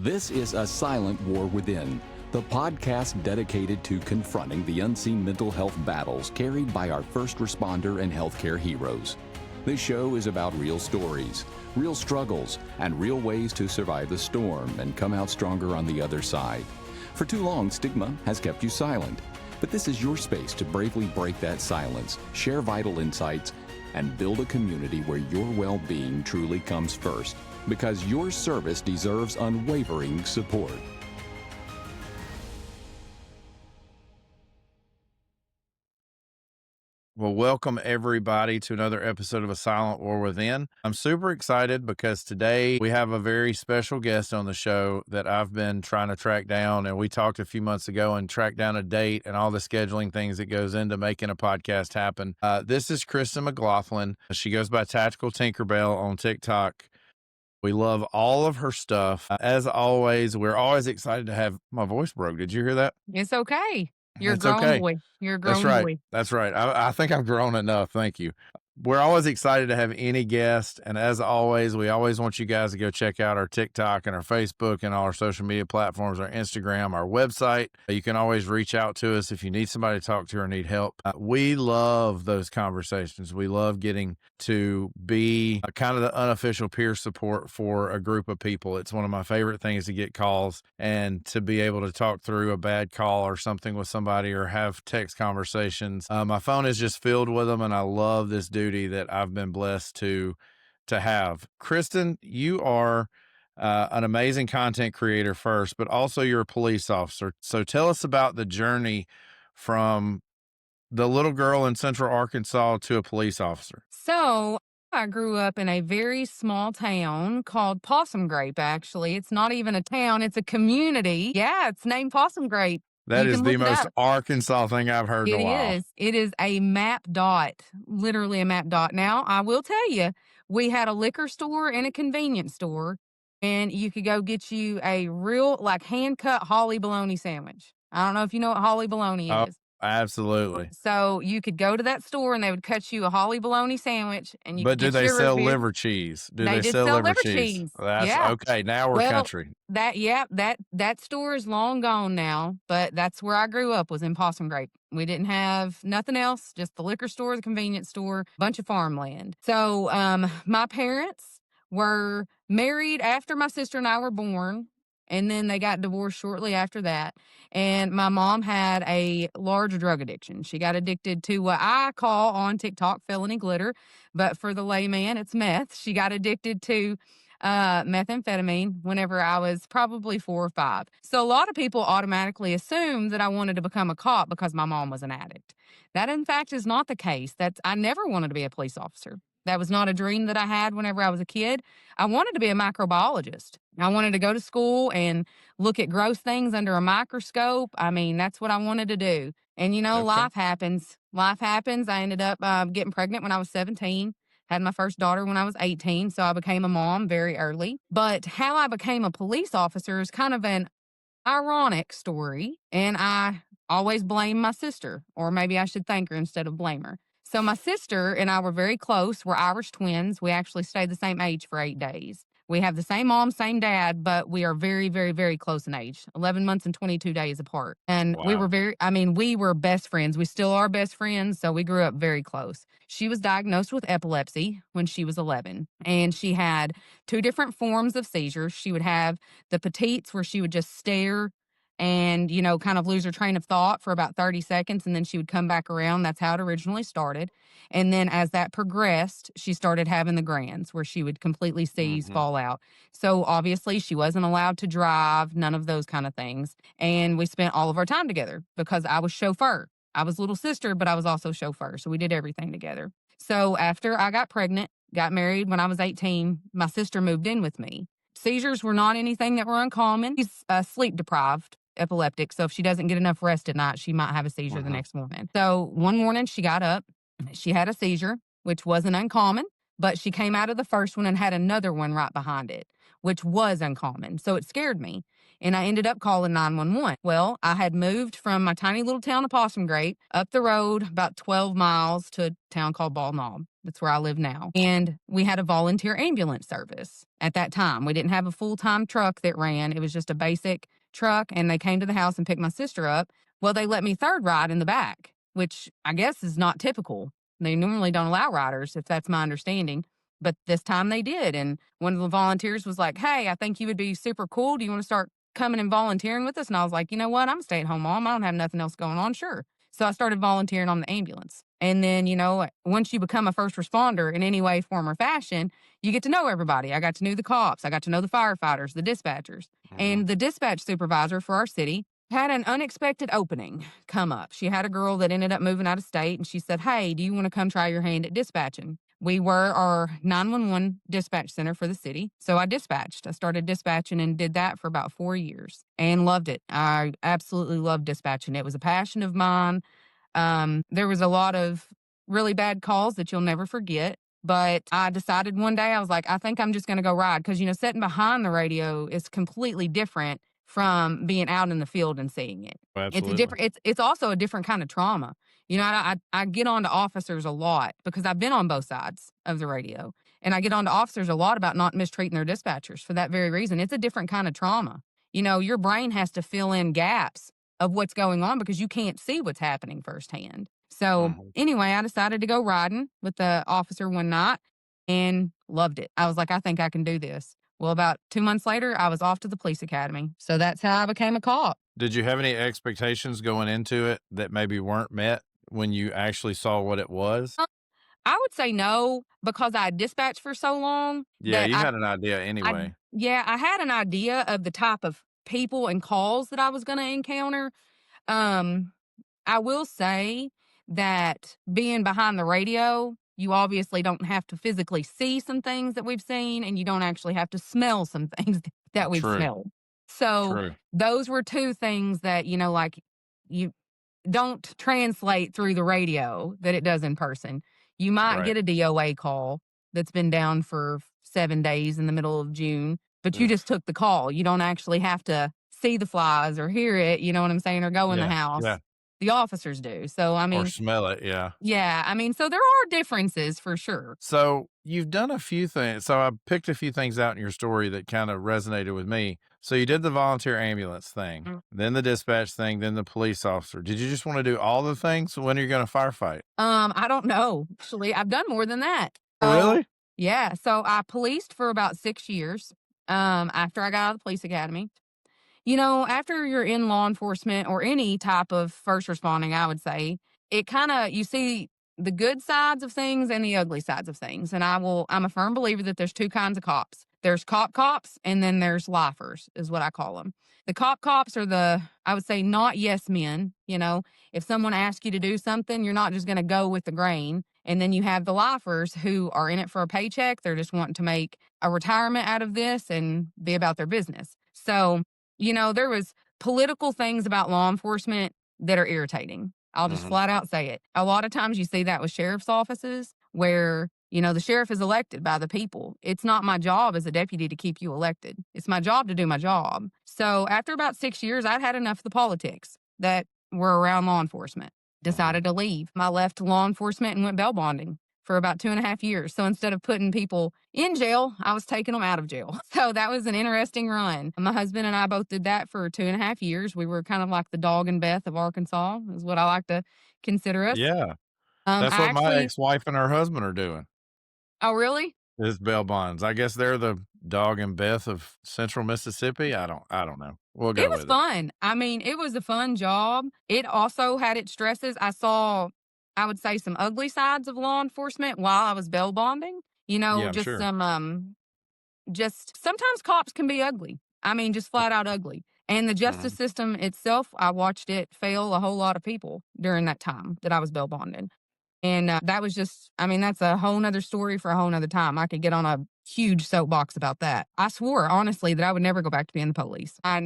This is A Silent War Within, the podcast dedicated to confronting the unseen mental health battles carried by our first responder and healthcare heroes. This show is about real stories, real struggles, and real ways to survive the storm and come out stronger on the other side. For too long, stigma has kept you silent, but this is your space to bravely break that silence, share vital insights, and build a community where your well-being truly comes first, because your service deserves unwavering support. Well, welcome everybody to another episode of A Silent War Within. I'm super excited because today we have a very special guest on the show that I've been trying to track down, and we talked a few months ago and tracked down a date and all the scheduling things that goes into making a podcast happen. This is Kristen McGlothlin. She goes by Tactical Tinkerbell on TikTok. We love all of her stuff. As always, we're always excited to have my voice broke. Did you hear that? It's okay. You're a It's grown okay. boy. You're a grown That's right. boy. That's right. I think I've grown enough. Thank you. We're always excited to have any guest. And as always, we always want you guys to go check out our TikTok and our Facebook and all our social media platforms, our Instagram, our website. You can always reach out to us if you need somebody to talk to or need help. We love those conversations. We love getting to be kind of the unofficial peer support for a group of people. It's one of my favorite things to get calls and to be able to talk through a bad call or something with somebody or have text conversations. My phone is just filled with them, and I love this duty that I've been blessed to have. Kristen, you are an amazing content creator first, but also you're a police officer. So tell us about the journey from the little girl in Central Arkansas to a police officer. So I grew up in a very small town called Possum Grape, actually. It's not even a town, it's a community. Yeah, it's named Possum Grape. That You is can the look it most up. Arkansas thing I've heard in a while. It is. It is a map dot, literally a map dot. Now, I will tell you, we had a liquor store and a convenience store, and you could go get you a real, like, hand-cut holly bologna sandwich. I don't know if you know what holly bologna Oh, is. absolutely. So you could go to that store and they would cut you a holly bologna sandwich, and you But could do get they your root sell beer. liver cheese? Do They they did sell sell liver liver cheese? cheese. That's Yeah. okay. Now we're Well, country. that store is long gone now, but that's where I grew up, was in Possum Grape. We didn't have nothing else, just the liquor store, the convenience store, bunch of farmland. So my parents were married after my sister and I were born, and then they got divorced shortly after that. And my mom had a large drug addiction. She got addicted to what I call on TikTok felony glitter, but for the layman, it's meth. She got addicted to methamphetamine whenever I was probably 4 or 5. So a lot of people automatically assume that I wanted to become a cop because my mom was an addict. That, in fact, is not the case. I never wanted to be a police officer. That was not a dream that I had whenever I was a kid. I wanted to be a microbiologist. I wanted to go to school and look at gross things under a microscope. I mean, that's what I wanted to do. And, Okay. life happens. Life happens. I ended up getting pregnant when I was 17. Had my first daughter when I was 18, so I became a mom very early. But how I became a police officer is kind of an ironic story, and I always blame my sister, or maybe I should thank her instead of blame her. So my sister and I were very close. We're Irish twins. We actually stayed the same age for 8 days. We have the same mom, same dad, but we are very, very, very close in age, 11 months and 22 days apart. And we Wow. we were best friends. We still are best friends, so we grew up very close. She was diagnosed with epilepsy when she was 11, and she had 2 different forms of seizures. She would have the petites, where she would just stare and, kind of lose her train of thought for about 30 seconds, and then she would come back around. That's how it originally started. And then as that progressed, she started having the grands, where she would completely seize, fall out. So obviously she wasn't allowed to drive, none of those kind of things. And we spent all of our time together because I was chauffeur. I was little sister, but I was also chauffeur. So we did everything together. So after I got pregnant, got married when I was 18, my sister moved in with me. Seizures were not anything that were uncommon. She's sleep deprived, epileptic. So if she doesn't get enough rest at night, she might have a seizure the next morning. So one morning she got up, she had a seizure, which wasn't uncommon, but she came out of the first one and had another one right behind it. which was uncommon. So it scared me. And I ended up calling 911. Well, I had moved from my tiny little town of Possum Grape up the road about 12 miles to a town called Ball Knob. That's where I live now. And we had a volunteer ambulance service at that time. We didn't have a full-time truck that ran. It was just a basic truck, and they came to the house and picked my sister up. Well, they let me third ride in the back, which I guess is not typical. They normally don't allow riders, if that's my understanding. But this time they did. And one of the volunteers was like, "Hey, I think you would be super cool. Do you want to start coming and volunteering with us?" And I was like, "You know what? I'm a stay-at-home mom. I don't have nothing else going on. Sure." So I started volunteering on the ambulance. And then, once you become a first responder in any way, form, or fashion, you get to know everybody. I got to know the cops. I got to know the firefighters, the dispatchers. Mm-hmm. And the dispatch supervisor for our city had an unexpected opening come up. She had a girl that ended up moving out of state, and she said, "Hey, do you want to come try your hand at dispatching?" We were our 911 dispatch center for the city. So I dispatched. I started dispatching and did that for about 4 years and loved it. I absolutely loved dispatching. It was a passion of mine. There was a lot of really bad calls that you'll never forget. But I decided one day, I was like, I think I'm just going to go ride. Because, sitting behind the radio is completely different from being out in the field and seeing it. It's a Absolutely. different, it's also a different kind of trauma. I get on to officers a lot because I've been on both sides of the radio. And I get on to officers a lot about not mistreating their dispatchers for that very reason. It's a different kind of trauma. Your brain has to fill in gaps of what's going on because you can't see what's happening firsthand. So Mhm. anyway, I decided to go riding with the officer one night and loved it. I was like, I think I can do this. Well, about 2 months later, I was off to the police academy. So that's how I became a cop. Did you have any expectations going into it that maybe weren't met when you actually saw what it was? I would say no because I dispatched for so long Yeah, that you had an idea I anyway. yeah, I had an idea of the type of people and calls that I was going to encounter. Um, I will say that being behind the radio, you obviously don't have to physically see some things that we've seen, and you don't actually have to smell some things that we've True, smelled. So true. those were two things that, like you don't translate through the radio that it does in person. You might Right. get a DOA call that's been down for 7 days in the middle of June, but you Ugh. just took the call. You don't actually have to see the flies or hear it, you know what I'm saying, or go in the Yeah, yeah. house. The officers do. So, I Or mean, smell it, yeah. yeah, so there are differences for sure. So you've done a few things. So I picked a few things out in your story that kind of resonated with me. So you did the volunteer ambulance thing, Mm. then the dispatch thing, then the police officer. Did you just want to do all the things? When are you going to firefight? I don't know. Actually, I've done more than that. So, Really? yeah, so I policed for about 6 years after I got out of the police academy. After you're in law enforcement or any type of first responding, I would say, you see the good sides of things and the ugly sides of things. And I'm a firm believer that there's two kinds of cops. There's cops, and then there's lifers, is what I call them. The cops are I would say, not yes men. If someone asks you to do something, you're not just going to go with the grain. And then you have the lifers who are in it for a paycheck. They're just wanting to make a retirement out of this and be about their business. So, there was political things about law enforcement that are irritating. I'll just Mhm. flat out say it. A lot of times you see that with sheriff's offices where, the sheriff is elected by the people. It's not my job as a deputy to keep you elected. It's my job to do my job. So after about 6 years, I'd had enough of the politics that were around law enforcement. Mhm. Decided to leave. I left law enforcement and went bail bonding for about 2.5 years. So instead of putting people in jail, I was taking them out of jail. So that was an interesting run. My husband and I both did that for 2.5 years. We were kind of like the dog and Beth of Arkansas, is what I like to consider us. Yeah. That's I what my actually, ex-wife and her husband are doing, oh, really? is bail bonds. I guess they're the dog and Beth of Central Mississippi. I don't know. We'll It go was with it. fun. It was a fun job. It also had its stresses. I saw, I would say, some ugly sides of law enforcement while I was bail bonding. Yeah, I'm Just sure. just sometimes cops can be ugly. Just flat out ugly. And the justice Mhm. system itself, I watched it fail a whole lot of people during that time that I was bail bonding. And that was just, that's a whole nother story for a whole nother time. I could get on a huge soapbox about that. I swore, honestly, that I would never go back to being the police. I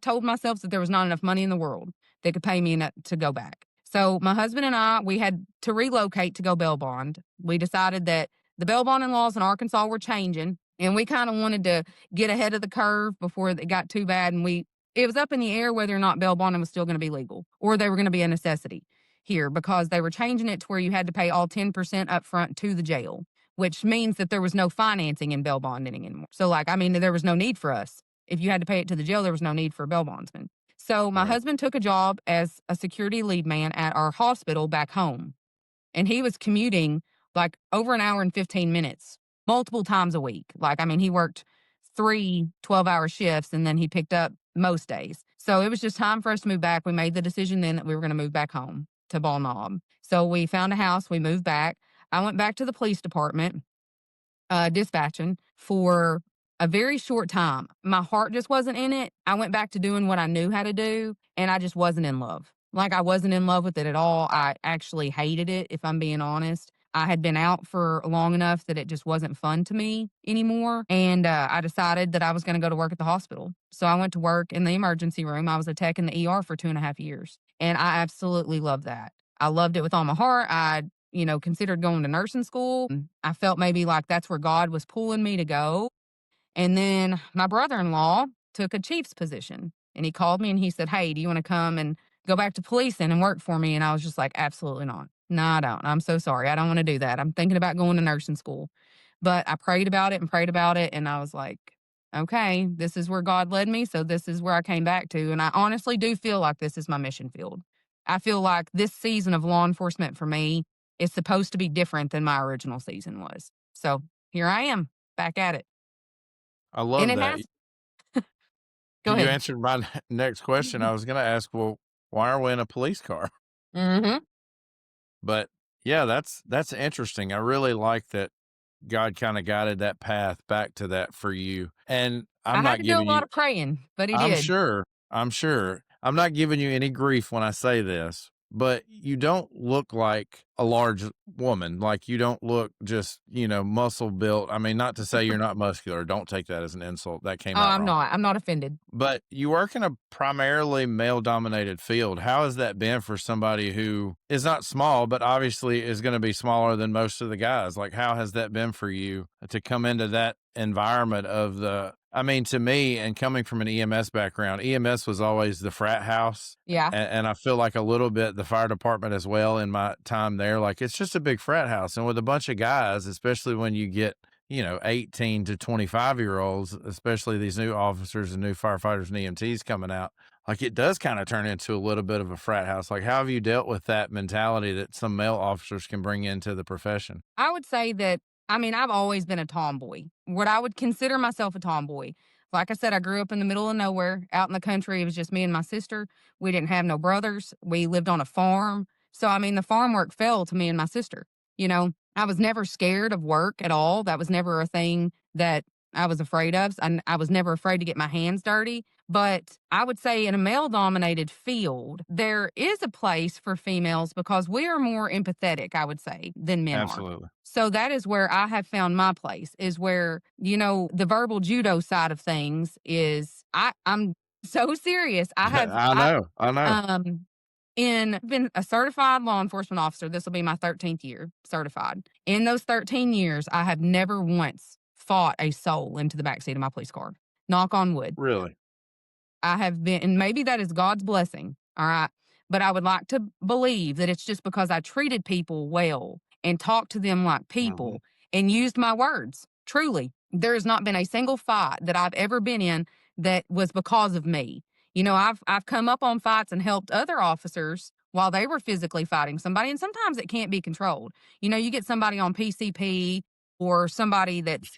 told myself that there was not enough money in the world that could pay me to go back. So my husband and I, we had to relocate to go bail bond. We decided that the bail bonding laws in Arkansas were changing And we kind of wanted to get ahead of the curve before it got too bad. And it was up in the air whether or not bail bonding was still going to be legal or they were going to be a necessity here because they were changing it to where you had to pay all 10% up front to the jail, which means that there was no financing in bail bonding anymore. So, like, I mean, there was no need for us. If you had to pay it to the jail, there was no need for a bail bondsman. So, my Right. husband took a job as a security lead man at our hospital back home. And he was commuting like over an hour and 15 minutes multiple times a week. Like, I mean, he worked 3 12-hour shifts and then he picked up most days. So it was just time for us to move back. We made the decision then that we were going to move back home to Ball Knob. So we found a house, we moved back. I went back to the police department, dispatching for a very short time. My heart just wasn't in it. I went back to doing what I knew how to do, and I just wasn't in love. Like, I wasn't in love with it at all. I actually hated it, if I'm being honest. I had been out for long enough that it just wasn't fun to me anymore. And I decided that I was going to go to work at the hospital. So I went to work in the emergency room. I was a tech in the ER for 2.5 years. And I absolutely loved that. I loved it with all my heart. I considered going to nursing school. I felt maybe like that's where God was pulling me to go. And then my brother-in-law took a chief's position and he called me and he said, "Hey, do you want to come and go back to policing and work for me?" And I was just like, "Absolutely not. No, I don't. I'm so sorry. I don't want to do that. I'm thinking about going to nursing school." But I prayed about it and prayed about it. And I was like, okay, this is where God led me. So this is where I came back to. And I honestly do feel like this is my mission field. I feel like this season of law enforcement for me is supposed to be different than my original season was. So here I am back at it. I And love it that. has go You ahead. answered my next question. I was going to ask, well, why are we in a police car? Mhm. But yeah, that's interesting. I really like that God kind of guided that path back to that for you. And I'm I had not to do a giving lot you of praying, but he I'm did. sure. I'm sure. I'm not giving you any grief when I say this, but you don't look like a large woman. Like you don't look just, muscle built. I mean, not to say you're not muscular. Don't take that as an insult. That came Oh, out I'm wrong. not. I'm not offended. But you work in a primarily male dominated field. How has that been for somebody who is not small, but obviously is going to be smaller than most of the guys? Like, how has that been for you to come into that environment I mean, to me, and coming from an EMS background, EMS was always the frat house. Yeah. And I feel like a little bit the fire department as well in my time there. Like, it's just a big frat house. And with a bunch of guys, especially when you get 18 to 25-year-olds, especially these new officers and new firefighters and EMTs coming out, like it does kind of turn into a little bit of a frat house. Like, how have you dealt with that mentality that some male officers can bring into the profession? I would say that, I mean, I've always been a tomboy. What I would consider myself a tomboy. Like I said, I grew up in the middle of nowhere, out in the country. It was just me and my sister. We didn't have no brothers. We lived on a farm. So, I mean, the farm work fell to me and my sister. I was never scared of work at all. That was never a thing that I was afraid of. I was never afraid to get my hands dirty. But I would say in a male dominated field, there is a place for females because we are more empathetic, I would say, than men are. Absolutely. So that is where I have found my place, is where, the verbal judo side of things is I'm so serious. I know. I know. Um been a certified law enforcement officer. This will be my 13th year certified. In those 13 years, I have never once fought a soul into the backseat of my police car. Knock on wood. Really. I have been, and maybe that is God's blessing. All right. But I would like to believe that it's just because I treated people well and talked to them like Hmm. people and used my words. Truly, there has not been a single fight that I've ever been in that was because of me. I've come up on fights and helped other officers while they were physically fighting somebody, and sometimes it can't be controlled. You get somebody on PCP or somebody that's,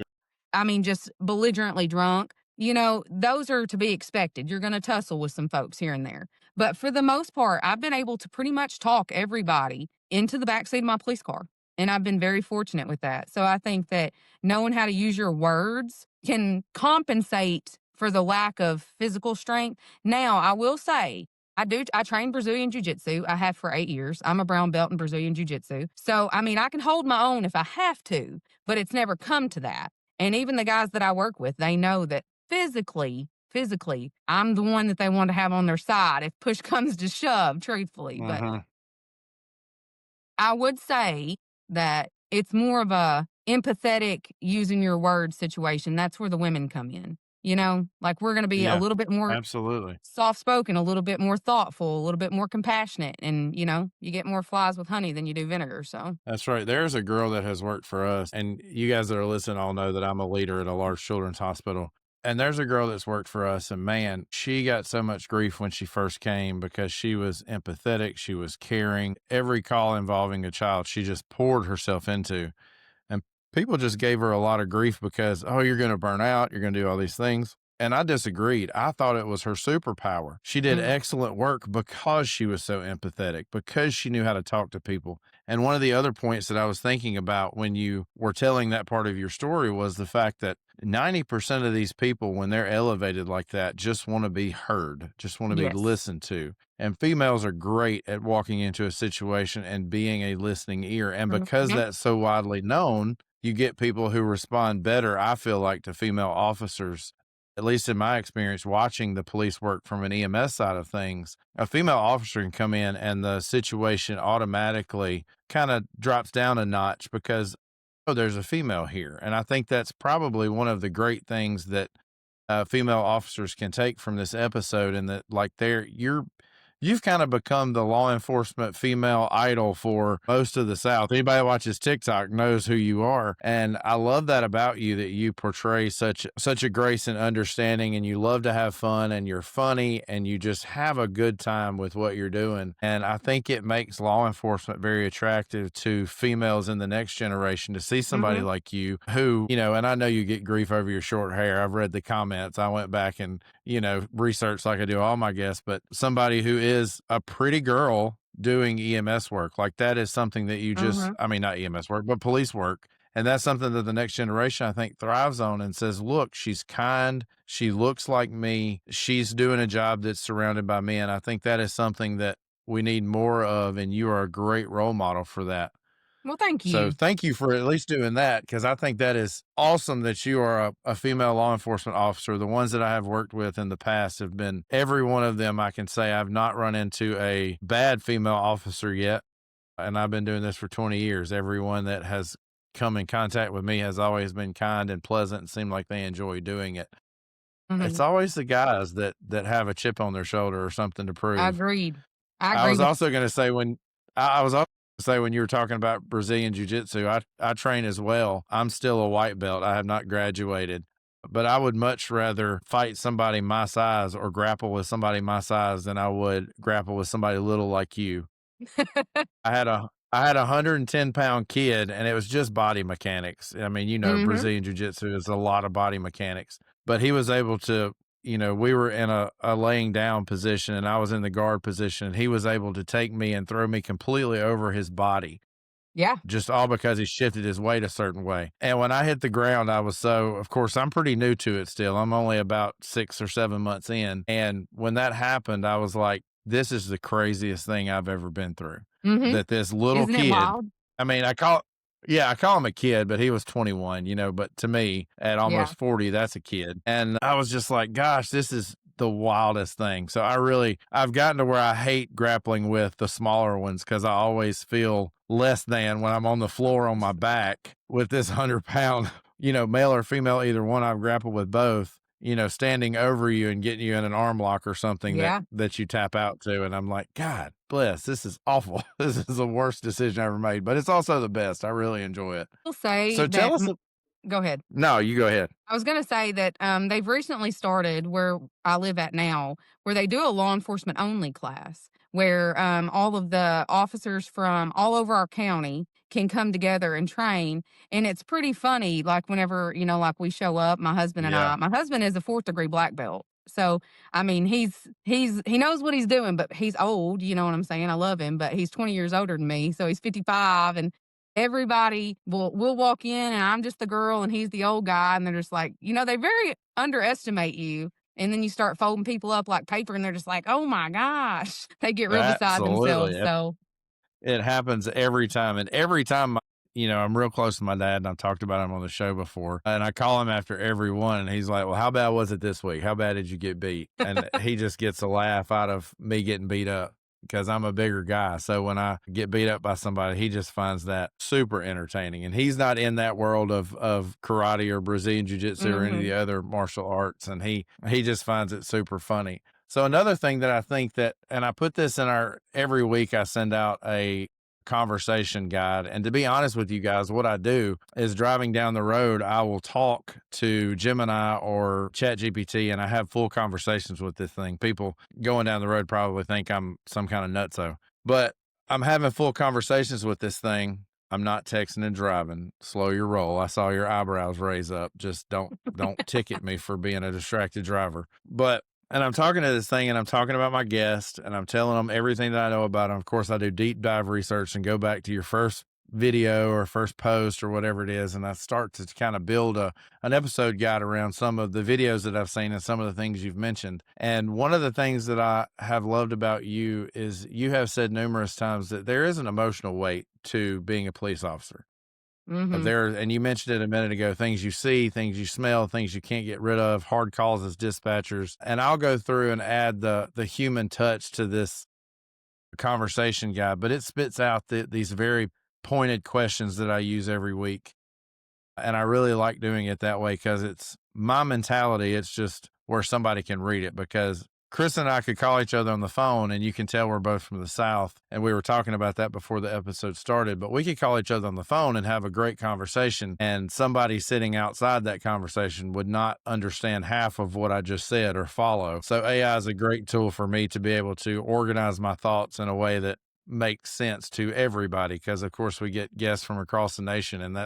I mean, just belligerently drunk. Those are to be expected. You're going to tussle with some folks here and there. But for the most part, I've been able to pretty much talk everybody into the backseat of my police car. And I've been very fortunate with that. So I think that knowing how to use your words can compensate for the lack of physical strength. Now, I will say, I train Brazilian Jiu Jitsu. I have for 8 years. I'm a brown belt in Brazilian Jiu Jitsu. So, I mean, I can hold my own if I have to, but it's never come to that. And even the guys that I work with, they know that physically, I'm the one that they want to have on their side if push comes to shove, truthfully. But Hmm. I would say that it's more of a empathetic using your words situation, that's where the women come in. Like we're going to be a Yeah, little bit more absolutely. soft spoken, a little bit more thoughtful, a little bit more compassionate. And, you get more flies with honey than you do vinegar. So, That's right. There's a girl that has worked for us, and you guys that are listening all know that I'm a leader at a large children's hospital. And there's a girl that's worked for us, and man, she got so much grief when she first came because she was empathetic, she was caring. Every call involving a child, she just poured herself into. And people just gave her a lot of grief because, oh, you're going to burn out. You're going to do all these things. And I disagreed. I thought it was her superpower. She did mm, excellent work because she was so empathetic, because she knew how to talk to people. And one of the other points that I was thinking about when you were telling that part of your story was the fact that 90% of these people, when they're elevated like that, just want to be heard, just want to be yes. listened to. And females are great at walking into a situation and being a listening ear. And because Mhm. that's so widely known, you get people who respond better, I feel like, to female officers. At least in my experience, watching the police work from an EMS side of things, a female officer can come in and the situation automatically kind of drops down a notch because, oh, there's a female here. And I think that's probably one of the great things that female officers can take from this episode, and that like you've kind of become the law enforcement female idol for most of the South. Anybody that watches TikTok knows who you are. And I love that about you, that you portray such a grace and understanding, and you love to have fun, and you're funny, and you just have a good time with what you're doing. And I think it makes law enforcement very attractive to females in the next generation to see somebody Mhm. like you who, and I know you get grief over your short hair. I've read the comments. I went back and research like I do all my guests, but somebody who is a pretty girl doing EMS work, like that is something that you just, Mhm. I mean, not EMS work, but police work. And that's something that the next generation, I think, thrives on and says, look, she's kind. She looks like me. She's doing a job that's surrounded by men. I think that is something that we need more of. And you are a great role model for that. Well, thank So you. thank you for at least doing that, because I think that is awesome that you are a female law enforcement officer. The ones that I have worked with in the past have been, every one of them, I can say I've not run into a bad female officer yet. And I've been doing this for 20 years. Everyone that has come in contact with me has always been kind and pleasant and seemed like they enjoy doing it. It's Mhm. always the guys that have a chip on their shoulder or something to prove. Agreed. I I agree was with also gonna say when I was also gonna say when you were talking about Brazilian jiu-jitsu, I train as well. I'm still a white belt. I have not graduated, but I would much rather fight somebody my size or grapple with somebody my size than I would grapple with somebody little like you. I had a 110-pound kid, and it was just body mechanics. I mean, Mhm. Brazilian jiu-jitsu is a lot of body mechanics, but he was able to, we were in a laying down position, and I was in the guard position, and he was able to take me and throw me completely over his body, Yeah. just all because he shifted his weight a certain way. And when I hit the ground, of course, I'm pretty new to it still. I'm only about 6 or 7 months in. And when that happened, I was like, this is the craziest thing I've ever been through. Mhm. That this little Isn't it kid, wild? I mean, yeah, I call him a kid, but he was 21, but to me, at Yeah. almost 40, that's a kid. And I was just like, gosh, this is the wildest thing. So I've gotten to where I hate grappling with the smaller ones because I always feel less than when I'm on the floor on my back with this 100-pound, male or female, either one. I've grappled with both, standing over you and getting you in an arm lock or something that Yeah. that you tap out to. And I'm like, God bless, this is awful. This is the worst decision I ever made, but it's also the best. I really enjoy it. We'll say So that tell us. go ahead. No, you go ahead. I was gonna say that, they've recently started where I live at now, where they do a law enforcement only class, where, all of the officers from all over our county can come together and train, and it's pretty funny, like, whenever, like, we show up, Yeah. my husband is a 4th degree black belt, so, I mean, he knows what he's doing, but he's old, you know what I'm saying? I love him, but he's 20 years older than me, so he's 55, and everybody will walk in and I'm just the girl and he's the old guy, and they're just like, they very underestimate you. And then you start folding people up like paper and they're just like, "Oh my gosh." They get real beside Absolutely. themselves. So, It happens every time. And every time, I'm real close to my dad, and I've talked about him on the show before. And I call him after every one, and he's like, well, how bad was it this week? How bad did you get beat? And he just gets a laugh out of me getting beat up. because I'm a bigger guy. So when I get beat up by somebody, he just finds that super entertaining. And he's not in that world of karate or Brazilian jiu-jitsu or any of Mhm. the other martial arts. And he just finds it super funny. So another thing that I think that, and I put this in every week I send out a conversation guide. And to be honest with you guys, what I do is driving down the road, I will talk to Gemini or ChatGPT, and I have full conversations with this thing. People going down the road probably think I'm some kind of nutso, but I'm having full conversations with this thing. I'm not texting and driving. Slow your roll. I saw your eyebrows raise up. Just don't ticket me for being a distracted driver. But and I'm talking to this thing and I'm talking about my guest and I'm telling them everything that I know about them. Of course, I do deep dive research and go back to your first video or first post or whatever it is. And I start to kind of build an episode guide around some of the videos that I've seen and some of the things you've mentioned. And one of the things that I have loved about you is you have said numerous times that there is an emotional weight to being a police officer. Mhm. And you mentioned it a minute ago, things you see, things you smell, things you can't get rid of, hard calls as dispatchers. And I'll go through and add the human touch to this conversation guide, but it spits out these very pointed questions that I use every week. And I really like doing it that way because it's my mentality. It's just where somebody can read it, because Chris and I could call each other on the phone and you can tell we're both from the South. And we were talking about that before the episode started, but we could call each other on the phone and have a great conversation. And somebody sitting outside that conversation would not understand half of what I just said or follow. So AI is a great tool for me to be able to organize my thoughts in a way that makes sense to everybody, because of course we get guests from across the nation, and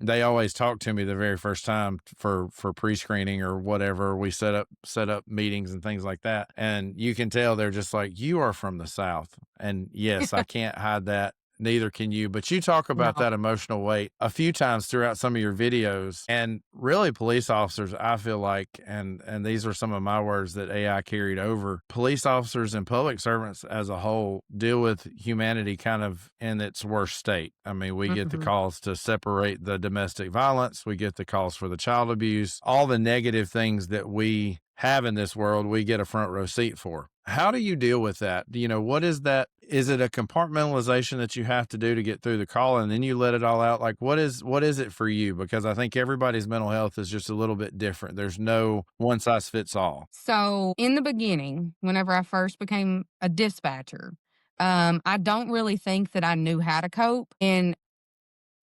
they always talk to me the very first time for pre-screening or whatever. We set up meetings and things like that, and you can tell they're just like, you are from the South. And yes, I can't hide that, neither can you. But you talk about No. that emotional weight a few times throughout some of your videos. And really, police officers, I feel like, and these are some of my words that AI carried over, police officers and public servants as a whole deal with humanity kind of in its worst state. I mean, we get the Mhm. calls to separate the domestic violence, we get the calls for the child abuse, all the negative things that we have in this world, we get a front row seat for. How do you deal with that? You know, what is that? Is it a compartmentalization that you have to do to get through the call and then you let it all out? Like, what is it for you? Because I think everybody's mental health is just a little bit different. There's no one size fits all. So in the beginning, whenever I first became a dispatcher, I don't really think that I knew how to cope. And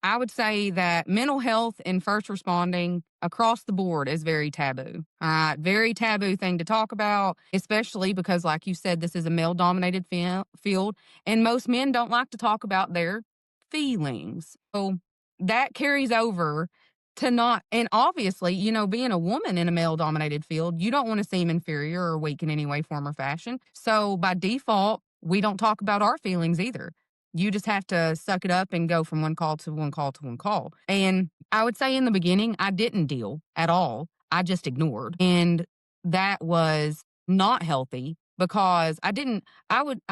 I would say that mental health and first responding across the board is very taboo. All right. Very taboo thing to talk about, especially because, like you said, this is a male dominated field, and most men don't like to talk about their feelings. So that carries over to not, and obviously, being a woman in a male dominated field, you don't want to seem inferior or weak in any way, form, or fashion. So by default, we don't talk about our feelings either. You just have to suck it up and go from one call to one call to one call. And I would say in the beginning, I didn't deal at all. I just ignored. And that was not healthy because I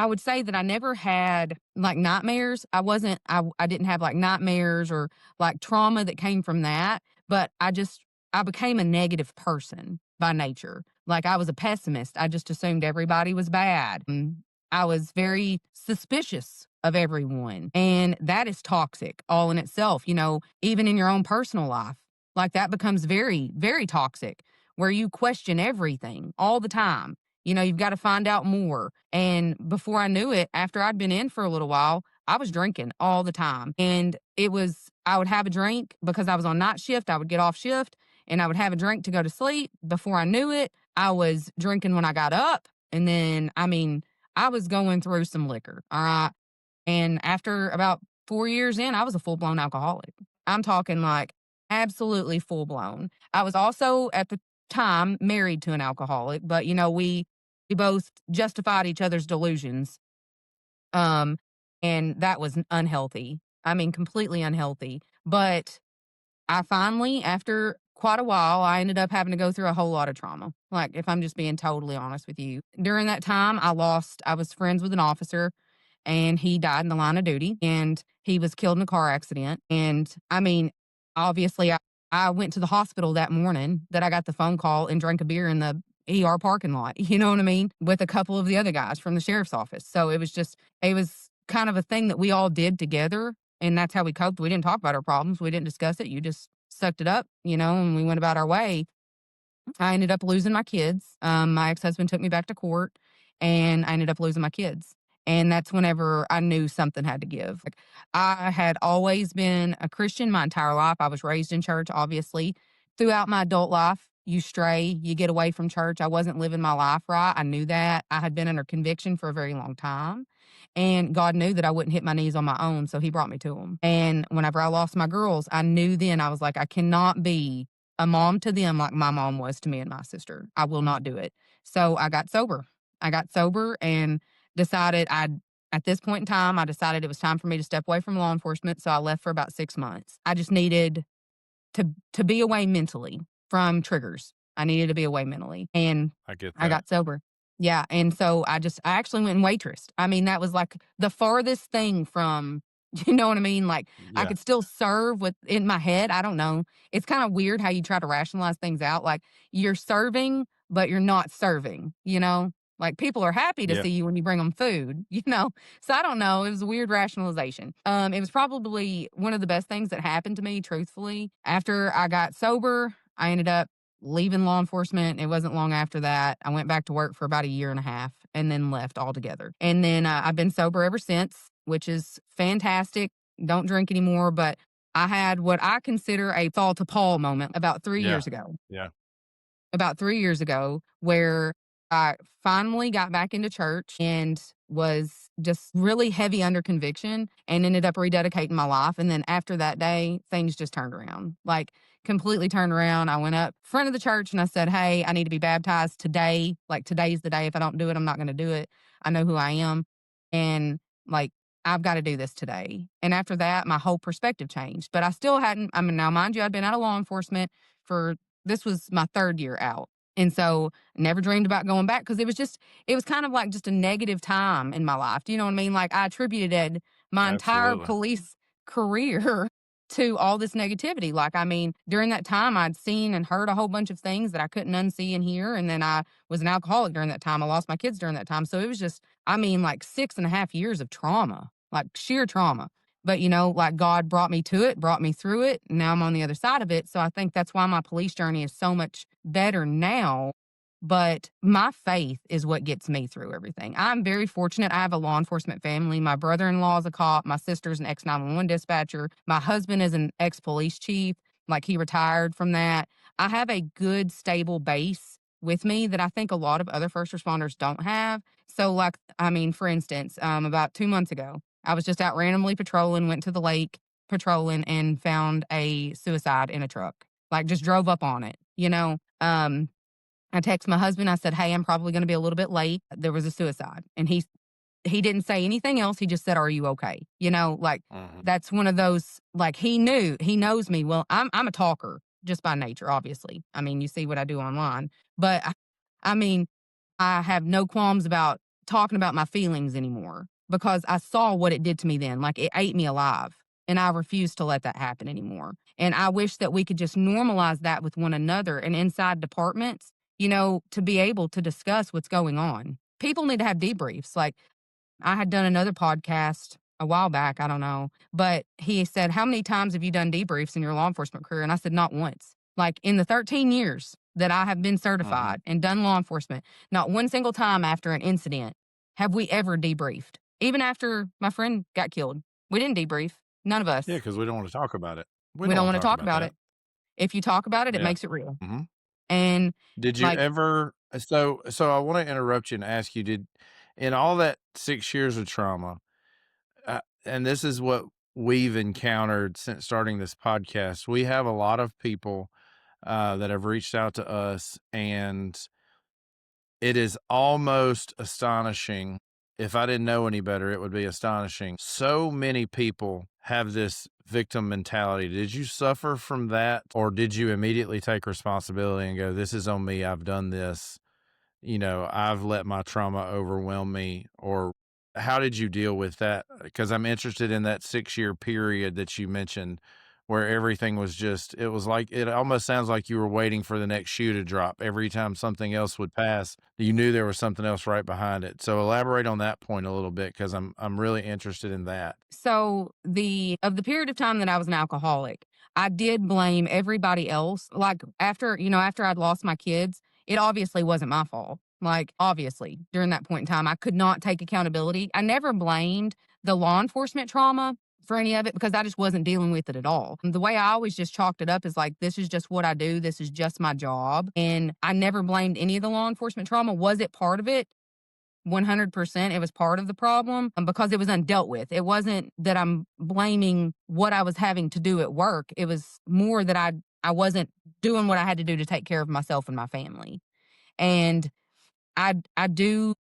would say that I never had like nightmares. I didn't have like nightmares or like trauma that came from that, but I became a negative person by nature. Like I was a pessimist. I just assumed everybody was bad. I was very suspicious of everyone. And that is toxic all in itself, even in your own personal life. Like that becomes very, very toxic where you question everything all the time. You've got to find out more. And before I knew it, after I'd been in for a little while, I was drinking all the time. And I would have a drink because I was on night shift. I would get off shift and I would have a drink to go to sleep. Before I knew it, I was drinking when I got up. And then, I was going through some liquor. All right. And after about 4 years in, I was a full blown alcoholic. I'm talking like absolutely full blown. I was also at the time married to an alcoholic, but we both justified each other's delusions. Um, and that was unhealthy. I mean, completely unhealthy. But I finally, after quite a while, I ended up having to go through a whole lot of trauma. Like, if I'm just being totally honest with you. During that time, I was friends with an officer and he died in the line of duty and he was killed in a car accident. And obviously, I went to the hospital that morning that I got the phone call and drank a beer ER parking lot, you know what I mean? With a couple of the other guys from the sheriff's office. So it was kind of a thing that we all did together. And that's how we coped. We didn't talk about our problems. We didn't discuss it. You just sucked it up, and we went about our way. I ended up losing my kids. My ex-husband took me back to court, and I ended up losing my kids. And that's whenever I knew something had to give. Like, I had always been a Christian my entire life. I was raised in church, obviously. Throughout my adult life, you stray, you get away from church. I wasn't living my life right. I knew that. I had been under conviction for a very long time. And God knew that I wouldn't hit my knees on my own, so He brought me to Him. And whenever I lost my girls, I knew then, I was like, I cannot be a mom to them like my mom was to me and my sister. I will not do it. So I got sober. I got sober and decided at this point in time, I decided it was time for me to step away from law enforcement. So I left for about 6 months. I just needed to be away mentally from triggers. I needed to be away mentally. And I get I that. got sober. Yeah. And so I actually went and waitressed. I mean, that was like the farthest thing from, you know what I mean? Like, I Yeah. could still serve with in my head. I don't know. It's kind of weird how you try to rationalize things out. Like, you're serving, but you're not serving, you know? Like, people are happy to Yeah. see you when you bring them food, you know? So I don't know. It was a weird rationalization. It was probably one of the best things that happened to me, truthfully. After I got sober, I ended up leaving law enforcement. It wasn't long after that. I went back to work for about a year and a half and then left altogether. And then I've been sober ever since, which is fantastic. Don't drink anymore, but I had what I consider a fall to Paul moment about 3 years Yeah. ago. Yeah. About 3 years ago, where I finally got back into church and was just really heavy under conviction and ended up rededicating my life. And then after that day, things just turned around, like completely turned around. I went up front of the church and I said, "Hey, I need to be baptized today. Like, today's the day. If I don't do it, I'm not going to do it. I know who I am. And like, I've got to do this today." And after that, my whole perspective changed. But I still hadn't, I mean, now mind you, I'd been out of law enforcement for this was my 3rd year out. And so never dreamed about going back because it was kind of like just a negative time in my life. Do you know what I mean? Like, I attributed my entire Absolutely. police career to all this negativity. Like, I mean, during that time, I'd seen and heard a whole bunch of things that I couldn't unsee and hear. And then I was an alcoholic during that time. I lost my kids during that time. So it was just, I mean, like 6.5 years of trauma, like sheer trauma. But, like, God brought me to it, brought me through it. And now I'm on the other side of it. So I think that's why my police journey is so much better now. But my faith is what gets me through everything. I'm very fortunate. I have a law enforcement family. My brother in law is a cop. My sister's an ex 911 dispatcher. My husband is an ex police chief. Like, he retired from that. I have a good, stable base with me that I think a lot of other first responders don't have. So, like, I mean, for instance, about 2 months ago, I was just out randomly patrolling, went to the lake patrolling, and found a suicide in a truck. Like, just drove up on it. I text my husband. I said, "Hey, I'm probably going to be a little bit late. There was a suicide." And he didn't say anything else. He just said, "Are you okay?" Like, Mhm. that's one of those, like, he knows me. Well, I'm a talker just by nature, obviously. I mean, you see what I do online, but I mean, I have no qualms about talking about my feelings anymore because I saw what it did to me then. Like, it ate me alive. And I refuse to let that happen anymore. And I wish that we could just normalize that with one another and inside departments, to be able to discuss what's going on. People need to have debriefs. Like, I had done another podcast a while back, I don't know, but he said, "How many times have you done debriefs in your law enforcement career?" And I said, "Not once." Like, in the 13 years that I have been Mhm. certified and done law enforcement, not one single time after an incident have we ever debriefed. Even after my friend got killed, we didn't debrief. None of Yeah, us. because we don't want to talk about it. We We don't don't want to want to talk talk about about that. it. If you talk about it, it Yeah. makes it real. Mhm. And Did you like, ever so I wanna interrupt you and ask you, did in all that 6 years of trauma, and this is what we've encountered since starting this podcast, we have a lot of people, that have reached out to us, and it is almost astonishing. If I didn't know any better, it would be astonishing. So many people have this victim mentality. Did you suffer from that, or did you immediately take responsibility and go, "This is on me. I've done this. I've let my trauma overwhelm me," or how did you deal with that? Because I'm interested in that 6-year period that you mentioned where everything was just, it was like, it almost sounds like you were waiting for the next shoe to drop. Every time something else would pass, you knew there was something else right behind it. So elaborate on that point a little bit, because I'm really interested in that. So the period of time that I was an alcoholic, I did blame everybody else. Like after I'd lost my kids, it obviously wasn't my fault. Like obviously during that point in time, I could not take accountability. I never blamed the law enforcement trauma for any of it because I just wasn't dealing with it at all. The way I always just chalked it up is like, this is just what I do. This is just my job. And I never blamed any of the law enforcement trauma. Was it part of it? 100%. It was part of the problem because it was undealt with. It wasn't that I'm blaming what I was having to do at work. It was more that I wasn't doing what I had to do to take care of myself and my family. And I do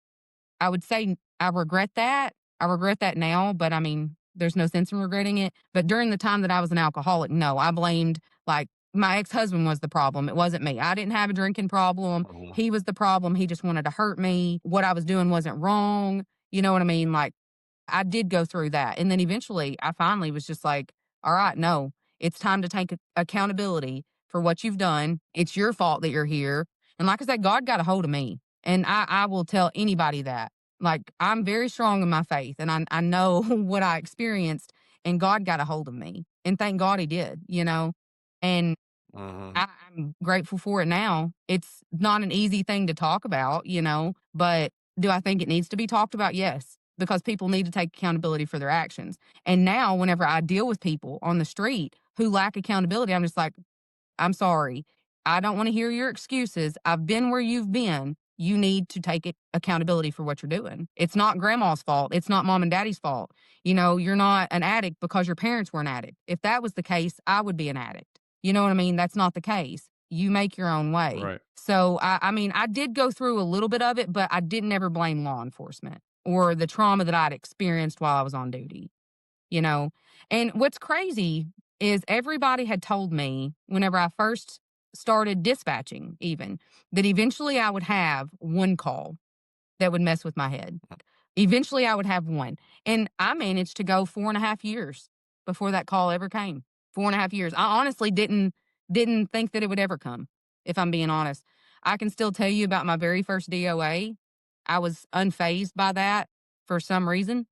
I would say I regret that. I regret that now, but I mean, there's no sense in regretting it. But during the time that I was an alcoholic, no, I blamed like my ex-husband was the problem. It wasn't me. I didn't have a drinking problem. Mhm. He was the problem. He just wanted to hurt me. What I was doing wasn't wrong. You know what I mean? Like I did go through that. And then eventually I finally was just like, all right, no, it's time to take accountability for what you've done. It's your fault that you're here. And like I said, God got a hold of me. And I will tell anybody that. Like I'm very strong in my faith and I know what I experienced and God got a hold of me. And thank God he did, you know. And Mhm. I'm grateful for it now. It's not an easy thing to talk about, you know, but do I think it needs to be talked about? Yes, because people need to take accountability for their actions. And now, whenever I deal with people on the street who lack accountability, I'm just like, I'm sorry. I don't want to hear your excuses. I've been where you've been. You need to take accountability for what you're doing. It's not grandma's fault. It's not mom and daddy's fault. You know, you're not an addict because your parents were an addict. If that was the case, I would be an addict. You know what I mean? That's not the case. You make your own way. Right. So, I mean, I did go through a little bit of it, but I didn't ever blame law enforcement or the trauma that I'd experienced while I was on duty, you know? And what's crazy is everybody had told me whenever I first started dispatching, even that eventually I would have one call that would mess with my head. Eventually I would have one. And I managed to go 4.5 years before that call ever came. 4.5 years. I honestly didn't think that it would ever come, if I'm being honest. I can still tell you about my very first DOA. I was unfazed by that for some reason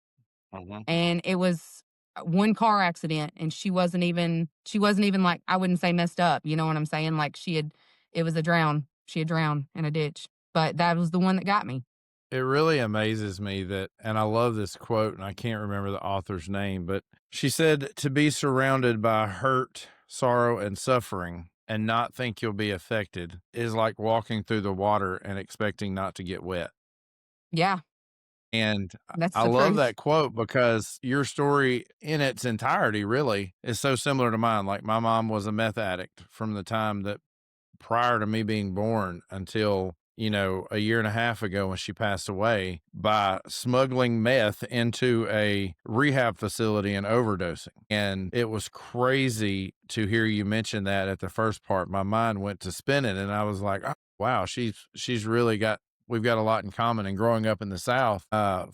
Mhm. and it was one car accident and she wasn't even like I wouldn't say messed up, you know what I'm saying? Like it was a drown. She had drowned in a ditch. But that was the one that got me. It really amazes me that, and I love this quote, and I can't remember the author's name, but she said, to be surrounded by hurt, sorrow, and suffering and not think you'll be affected is like walking through the water and expecting not to get wet. Yeah, And that's I the love truth. that quote because your story in its entirety really is so similar to mine. Like my mom was a meth addict from the time that prior to me being born until, a year and a half ago when she passed away by smuggling meth into a rehab facility and overdosing. And it was crazy to hear you mention that at the first part. My mind went to spinning and I was like, oh, wow, she's really got, we've got a lot in common. And growing up in the South, and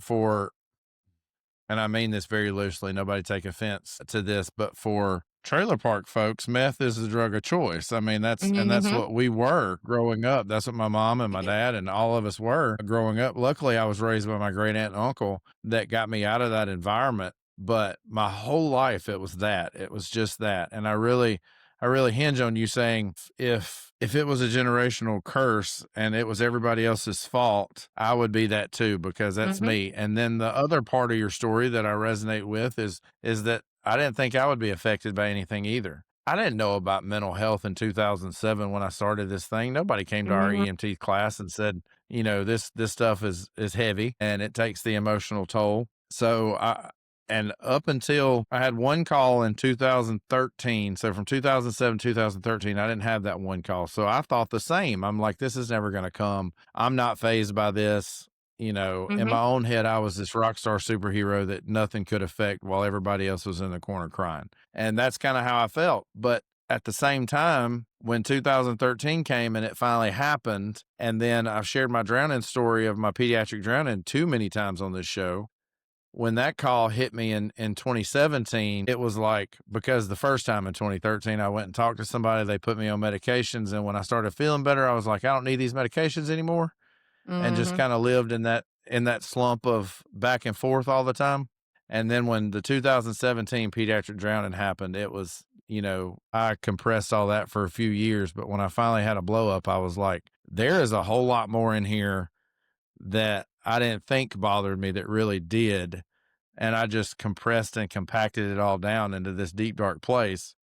I mean this very loosely, nobody take offense to this, but for trailer park folks, meth is the drug of choice. I mean, that's Mhm. what we were growing up. That's what my mom and my dad and all of us were growing up. Luckily, I was raised by my great aunt and uncle that got me out of that environment. But my whole life, it was that. It was just that. And I really hinge on you saying if it was a generational curse and it was everybody else's fault, I would be that too because that's Mhm. me. And then the other part of your story that I resonate with is that I didn't think I would be affected by anything either. I didn't know about mental health in 2007 when I started this thing. Nobody came to our Mhm. EMT class and said, this stuff is heavy and it takes the emotional toll. So and up until I had one call in 2013. So from 2007, 2013, I didn't have that one call. So I thought the same. I'm like, this is never going to come. I'm not phased by this. In Mhm. my own head, I was this rock star superhero that nothing could affect while everybody else was in the corner crying. And that's kind of how I felt. But at the same time, when 2013 came and it finally happened, and then I've shared my drowning story of my pediatric drowning too many times on this show, when that call hit me in 2017, it was like, because the first time in 2013, I went and talked to somebody, they put me on medications. And when I started feeling better, I was like, I don't need these medications anymore. And just Mhm. kind of lived in that slump of back and forth all the time. And then when the 2017 pediatric drowning happened, it was, I compressed all that for a few years. But when I finally had a blow up, I was like, there is a whole lot more in here that I didn't think bothered me that really did. And I just compressed and compacted it all down into this deep, dark place.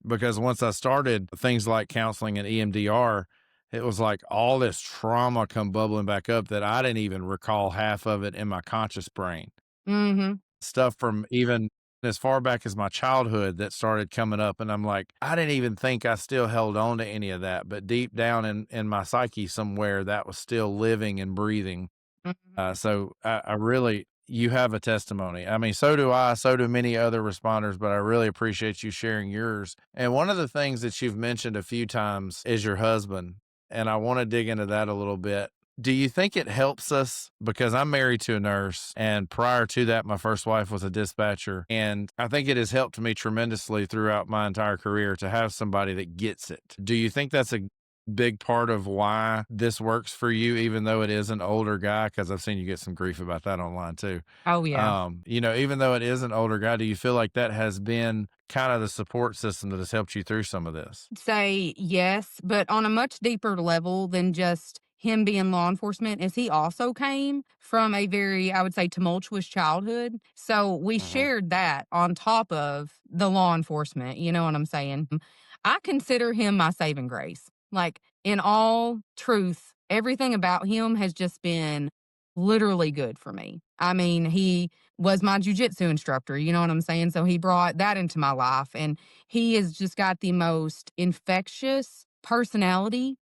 Because once I started things like counseling and EMDR, it was like all this trauma come bubbling back up that I didn't even recall half of it in my conscious brain. Mhm. Stuff from even as far back as my childhood that started coming up. And I'm like, I didn't even think I still held on to any of that. But deep down in my psyche somewhere, that was still living and breathing. Mhm. So I really, you have a testimony. I mean, so do I, so do many other responders, but I really appreciate you sharing yours. And one of the things that you've mentioned a few times is your husband. And I want to dig into that a little bit. Do you think it helps us? Because I'm married to a nurse, and prior to that, my first wife was a dispatcher. And I think it has helped me tremendously throughout my entire career to have somebody that gets it. Do you think that's a big part of why this works for you, even though it is an older guy? Because I've seen you get some grief about that online too. Oh, yeah. Even though it is an older guy, do you feel like that has been kind of the support system that has helped you through some of this? Say yes, but on a much deeper level than just him being law enforcement, is he also came from a very, I would say, tumultuous childhood. So we Mhm. shared that on top of the law enforcement. You know what I'm saying? I consider him my saving grace. Like, in all truth, everything about him has just been literally good for me. I mean, he was my jujitsu instructor. You know what I'm saying? So he brought that into my life. And he has just got the most infectious personality,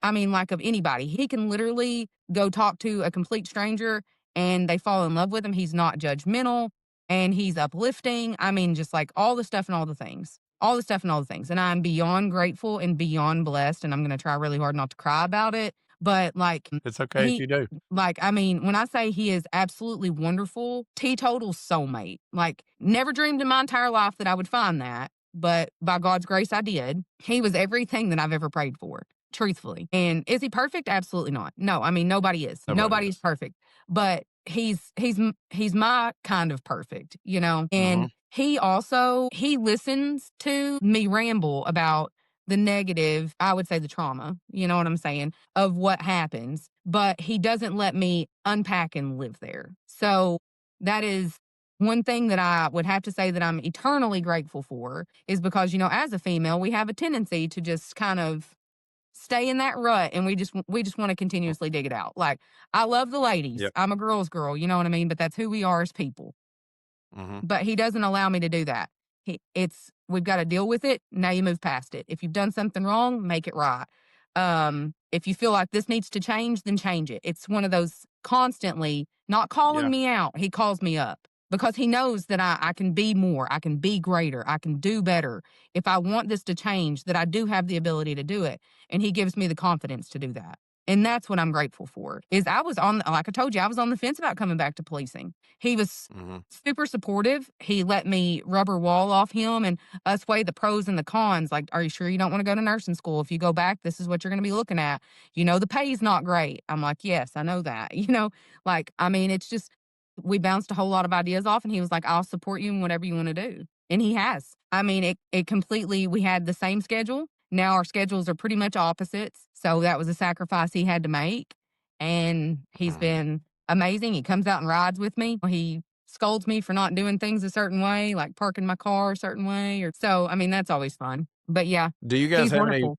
I mean, like, of anybody. He can literally go talk to a complete stranger and they fall in love with him. He's not judgmental and he's uplifting. I mean, just like all the stuff and all the things. All the stuff and all the things. And I'm beyond grateful and beyond blessed. And I'm going to try really hard not to cry about it. But like, It's okay if he, you do. I mean, when I say he is absolutely wonderful, teetotal soulmate. Like, never dreamed in my entire life that I would find that, but by God's grace, I did. He was everything that I've ever prayed for, truthfully. And is he perfect? Absolutely not. No, I mean, nobody is. Nobody Nobody's is. perfect, but he's my kind of perfect, Mhm. And he listens to me ramble about the negative, I would say the trauma, you know what I'm saying, of what happens, but he doesn't let me unpack and live there. So that is one thing that I would have to say that I'm eternally grateful for, is because, as a female, we have a tendency to just kind of stay in that rut, and we just want to Mm. continuously dig it out. Like, I love the ladies. Yep. I'm a girl's girl, you know what I mean? But that's who we are as people. Mhm. But he doesn't allow me to do that. We've got to deal with it. Now you move past it. If you've done something wrong, make it right. If you feel like this needs to change, then change it. It's one of those constantly not calling Yeah. me out. He calls me up because he knows that I can be more. I can be greater. I can do better. If I want this to change, that I do have the ability to do it. And he gives me the confidence to do that. And that's what I'm grateful for. Is I was on, like I told you, I was on the fence about coming back to policing. He was Mhm. super supportive. He let me rubber wall off him and us weigh the pros and the cons. Like, are you sure you don't want to go to nursing school? If you go back, this is what you're going to be looking at. The pay's not great. I'm like, yes, I know that. Like, I mean, it's just, we bounced a whole lot of ideas off and he was like, I'll support you in whatever you want to do. And he has. I mean, it completely, we had the same schedule. Now our schedules are pretty much opposites. So that was a sacrifice he had to make. And he's Mhm. been amazing. He comes out and rides with me. He scolds me for not doing things a certain way, like parking my car a certain way, or so. I mean, that's always fun. But yeah, Do you guys he's have any wonderful.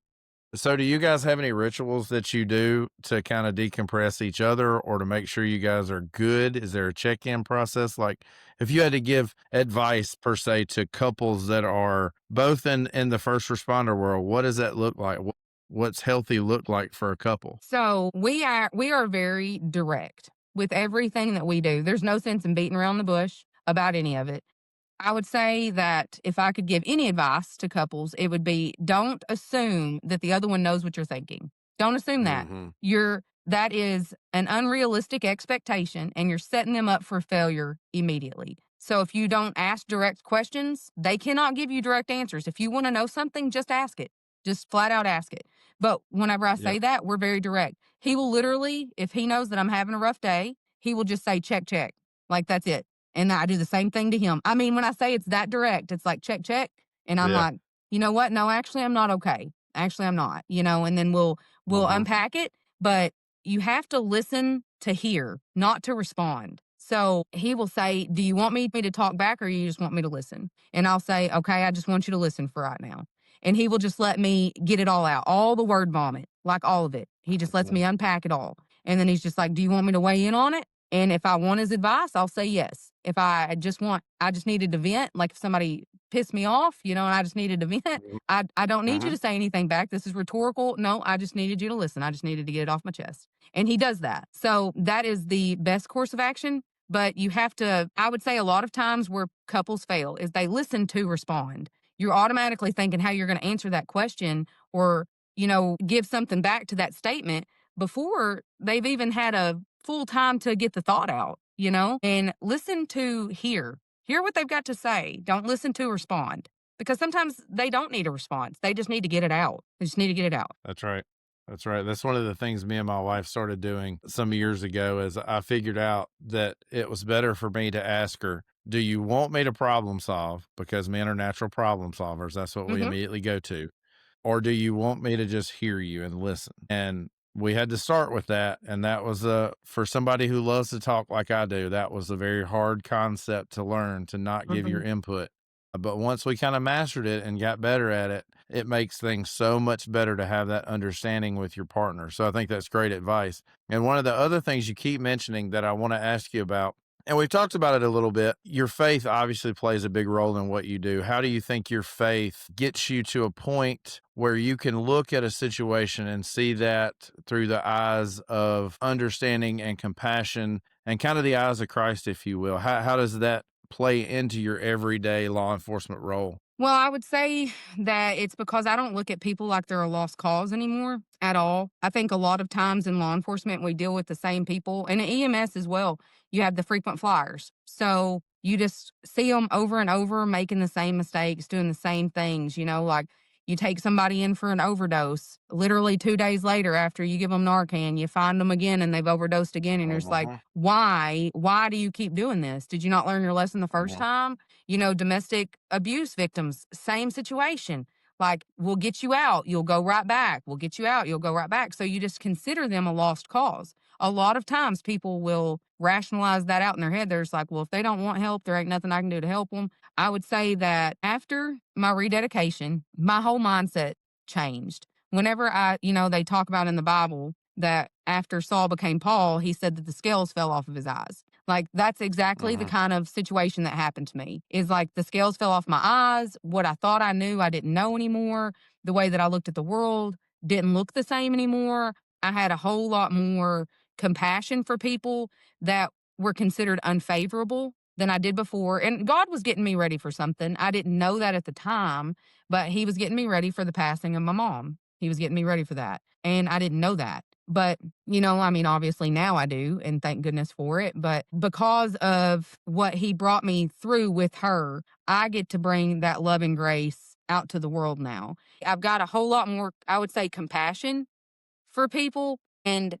So do you guys have any rituals that you do to kind of decompress each other or to make sure you guys are good? Is there a check-in process? Like, if you had to give advice per se to couples that are both in the first responder world, what does that look like? What's healthy look like for a couple? So we are very direct with everything that we do. There's no sense in beating around the bush about any of it. I would say that if I could give any advice to couples, it would be, don't assume that the other one knows what you're thinking. Don't assume that. Mhm. that is an unrealistic expectation and you're setting them up for failure immediately. So if you don't ask direct questions, they cannot give you direct answers. If you want to know something, just ask it. Just flat out ask it. But whenever I say Yep. that, we're very direct. He will literally, if he knows that I'm having a rough day, he will just say, check, check. Like that's it. And I do the same thing to him. I mean, when I say it's that direct, it's like, check, check. And I'm Yeah. like, you know what? No, actually, I'm not okay. Actually, I'm not, and then we'll Hmm. unpack it. But you have to listen to hear, not to respond. So he will say, do you want me to talk back or you just want me to listen? And I'll say, okay, I just want you to listen for right now. And he will just let me get it all out, all the word vomit, like all of it. He just lets me unpack it all. And then he's just like, do you want me to weigh in on it? And if I want his advice, I'll say yes. If I just needed to vent, like if somebody pissed me off, and I just needed to vent, I don't need you Hmm. to say anything back. This is rhetorical. No, I just needed you to listen. I just needed to get it off my chest. And he does that. So that is the best course of action. But you have to, I would say a lot of times where couples fail is they listen to respond. You're automatically thinking how you're going to answer that question or, give something back to that statement before they've even had a full time to get the thought out, and listen to hear. Hear what they've got to say. Don't listen to respond because sometimes they don't need a response. They just need to get it out. They just need to get it out. That's right. That's right. That's one of the things me and my wife started doing some years ago is I figured out that it was better for me to ask her, do you want me to problem solve? Because men are natural problem solvers. That's what we Hmm. immediately go to. Or do you want me to just hear you and listen? And we had to start with that. And that was for somebody who loves to talk like I do, that was a very hard concept to learn to not give Hmm. your input. But once we kind of mastered it and got better at it, it makes things so much better to have that understanding with your partner. So I think that's great advice. And one of the other things you keep mentioning that I want to ask you about, and we've talked about it a little bit, your faith obviously plays a big role in what you do. How do you think your faith gets you to a point where you can look at a situation and see that through the eyes of understanding and compassion and kind of the eyes of Christ, if you will? How does that play into your everyday law enforcement role? Well, I would say that it's because I don't look at people like they're a lost cause anymore at all. I think a lot of times in law enforcement, we deal with the same people and in EMS as well. You have the frequent flyers. So you just see them over and over making the same mistakes, doing the same things, like you take somebody in for an overdose. Literally 2 days later, after you give them Narcan, you find them again and they've overdosed again. And you're just like, Mhm, why? Why do you keep doing this? Did you not learn your lesson the first mhm, time? Domestic abuse victims, same situation. Like, we'll get you out, you'll go right back. We'll get you out, you'll go right back. So you just consider them a lost cause. A lot of times people will rationalize that out in their head. They're just like, well, if they don't want help, there ain't nothing I can do to help them. I would say that after my rededication, my whole mindset changed. Whenever they talk about in the Bible that after Saul became Paul, he said that the scales fell off of his eyes. Like that's exactly the mhm, kind of situation that happened to me. Is like the scales fell off my eyes. What I thought I knew, I didn't know anymore. The way that I looked at the world didn't look the same anymore. I had a whole lot more compassion for people that were considered unfavorable than I did before. And God was getting me ready for something. I didn't know that at the time, but He was getting me ready for the passing of my mom. He was getting me ready for that. And I didn't know that. But, I mean, obviously now I do, and thank goodness for it. But because of what he brought me through with her, I get to bring that love and grace out to the world now. I've got a whole lot more, I would say, compassion for people. And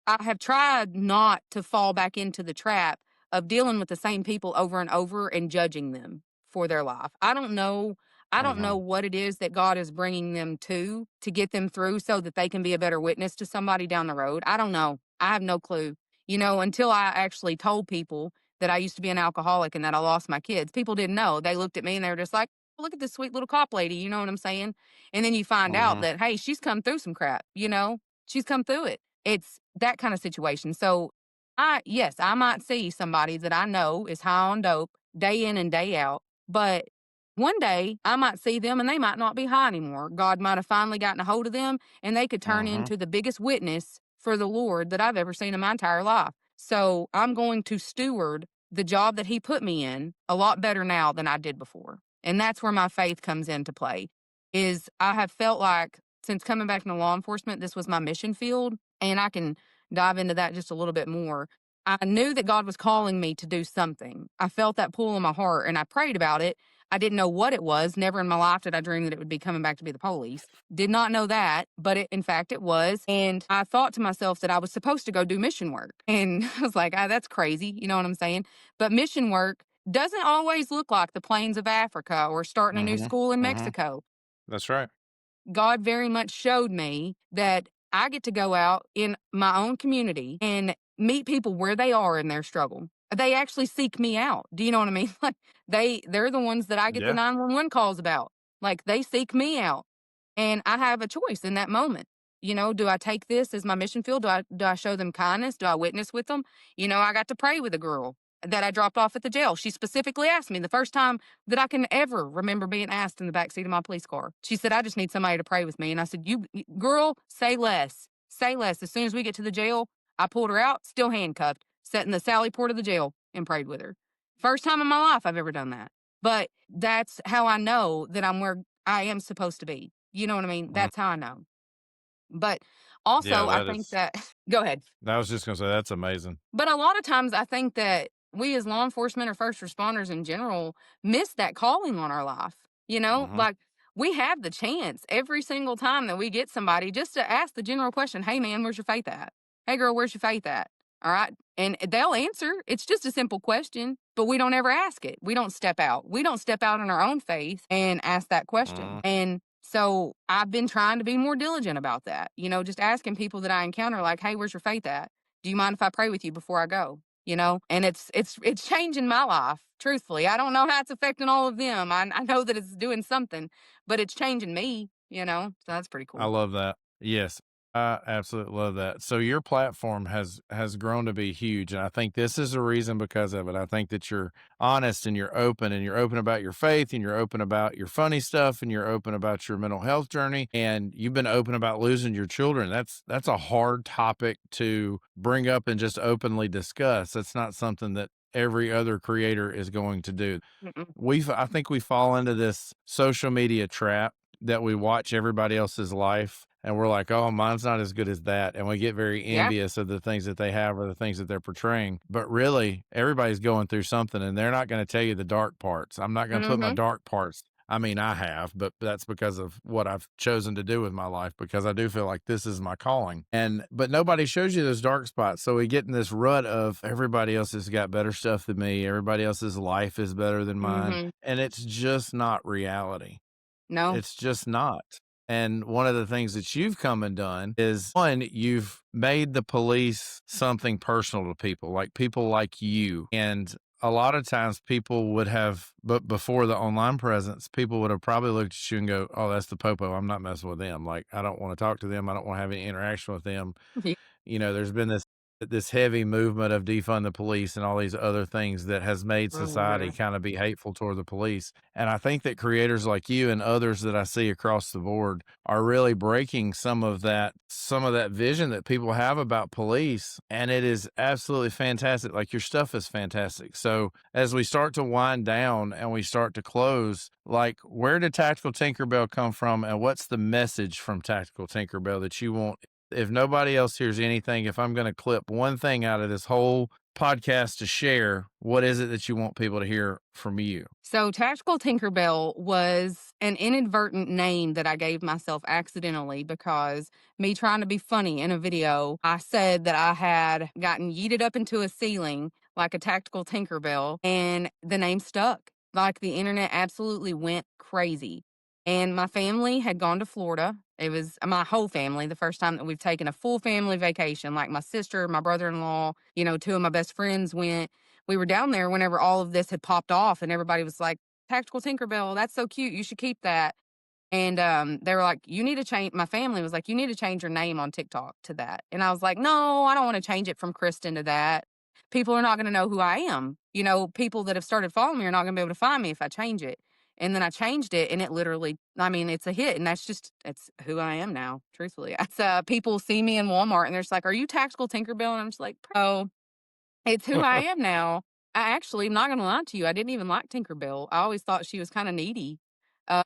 I have tried not to fall back into the trap of dealing with the same people over and over and judging them for their life. I don't know. I don't know mhm, what it is that God is bringing them to get them through so that they can be a better witness to somebody down the road. I don't know. I have no clue. Until I actually told people that I used to be an alcoholic and that I lost my kids, people didn't know. They looked at me and they were just like, look at this sweet little cop lady. You know what I'm saying? And then you find out mhm, that, hey, she's come through some crap, she's come through it. It's that kind of situation. So yes, I might see somebody that I know is high on dope day in and day out, but one day I might see them and they might not be high anymore. God might have finally gotten a hold of them and they could turn mhm. into the biggest witness for the Lord that I've ever seen in my entire life. So I'm going to steward the job that He put me in a lot better now than I did before. And that's where my faith comes into play. Is I have felt like since coming back into law enforcement, this was my mission field And I can dive into that just a little bit more. I knew that God was calling me to do something. I felt that pull in my heart and I prayed about it. I didn't know what it was. Never in my life did I dream that it would be coming back to be the police. Did not know that, but in fact it was. And I thought to myself that I was supposed to go do mission work. And I was like, that's crazy. You know what I'm saying? But mission work doesn't always look like the plains of Africa or starting a new Mm-hmm. school in Mm-hmm. Mexico. That's right. God very much showed me that I get to go out in my own community and meet people where they are in their struggle. They actually seek me out. Do you know what I mean? Like they're the ones that I get the Yeah. 911 calls about. Like they seek me out. And I have a choice in that moment. You know, do I take this as my mission field? Do I show them kindness? Do I witness with them? You know, I got to pray with a girl that I dropped off at the jail. She specifically asked me the first time that I can ever remember being asked in the backseat of my police car. She said, I just need somebody to pray with me. And I said, girl, say less. Say less. As soon as we get to the jail, I pulled her out, still handcuffed, sat in the Sally port of the jail and prayed with her. First time in my life I've ever done that. But that's how I know that I'm where I am supposed to be. You know what I mean? Mm. That's how I know. But Yeah, also, I that think is. that, go ahead. I was just gonna say that's amazing. But a lot of times I think that we as law enforcement or first responders in general miss that calling on our life. You know, Mm-hmm. like we have the chance every single time that we get somebody just to ask the general question, hey man, where's your faith at? Hey girl, where's your faith at? All right. And they'll answer. It's just a simple question, but we don't ever ask it. We don't step out. We don't step out in our own faith and ask that question. Mm-hmm. And so I've been trying to be more diligent about that. You know, just asking people that I encounter, like, hey, where's your faith at? Do you mind if I pray with you before I go? You know, and it's changing my life. Truthfully, I don't know how it's affecting all of them. I know that it's doing something, but it's changing me. You know, so that's pretty I cool. love that. Yes, I absolutely love that. So your platform has grown to be huge, and I think this is a reason because of it. I think that you're honest and you're open about your faith, and you're open about your funny stuff, and you're open about your mental health journey, and you've been open about losing your children. That's a hard topic to bring up and just openly discuss. That's not something that every other creator is going to do. Mm-mm. I think we fall into this social media trap that we watch everybody else's life and we're like, oh, mine's not as good as that. And we get very Yeah. envious of the things that they have or the things that they're portraying. But really, everybody's going through something and they're not going to tell you the dark parts. I'm not going to put my Mm-hmm. dark parts. I mean, I have, but that's because of what I've chosen to do with my life because I do feel like this is my calling. But nobody shows you those dark spots. So we get in this rut of everybody else has got better stuff than me. Everybody else's life is better than mine. Mm-hmm. And it's just not reality. No. It's just not. And one of the things that you've come and done is one, you've made the police something personal to people like you. And a lot of times people would have, but before the online presence, people would have probably looked at you and go, oh, that's the popo. I'm not messing with them. Like, I don't want to talk to them. I don't want to have any interaction with them. You know, there's been this heavy movement of defund the police and all these other things that has made society Mm-hmm. kind of be hateful toward the police. And I think that creators like you and others that I see across the board are really breaking some of that vision that people have about police. And it is absolutely fantastic. Like your stuff is fantastic. So as we start to wind down and we start to close, like where did Tactical Tinkerbell come from and what's the message from Tactical Tinkerbell that you want? If nobody else hears anything, if I'm going to clip one thing out of this whole podcast to share, what is it that you want people to hear from you? So, Tactical Tinkerbell was an inadvertent name that I gave myself accidentally because me trying to be funny in a video, I said that I had gotten yeeted up into a ceiling like a tactical Tinkerbell, and the name stuck. Like the internet absolutely went crazy. And my family had gone to Florida. It was my whole family, the first time that we've taken a full family vacation. Like my sister, my brother in law, you know, two of my best friends went. We were down there whenever all of this had popped off, and everybody was like, Tactical Tinkerbell, that's so cute. You should keep that. And they were like, you need to change. My family was like, you need to change your name on TikTok to that. And I was like, no, I don't want to change it from Kristen to that. People are not going to know who I am. You know, people that have started following me are not going to be able to find me if I change it. And then I changed it, and it literally, I mean, it's a hit. And it's who I am now, truthfully. It's, people see me in Walmart and they're just like, are you Tactical Tinkerbell? And I'm just like, oh, it's who I am now. I actually am not gonna lie to you, I didn't even like Tinkerbell. I always thought she was kinda needy.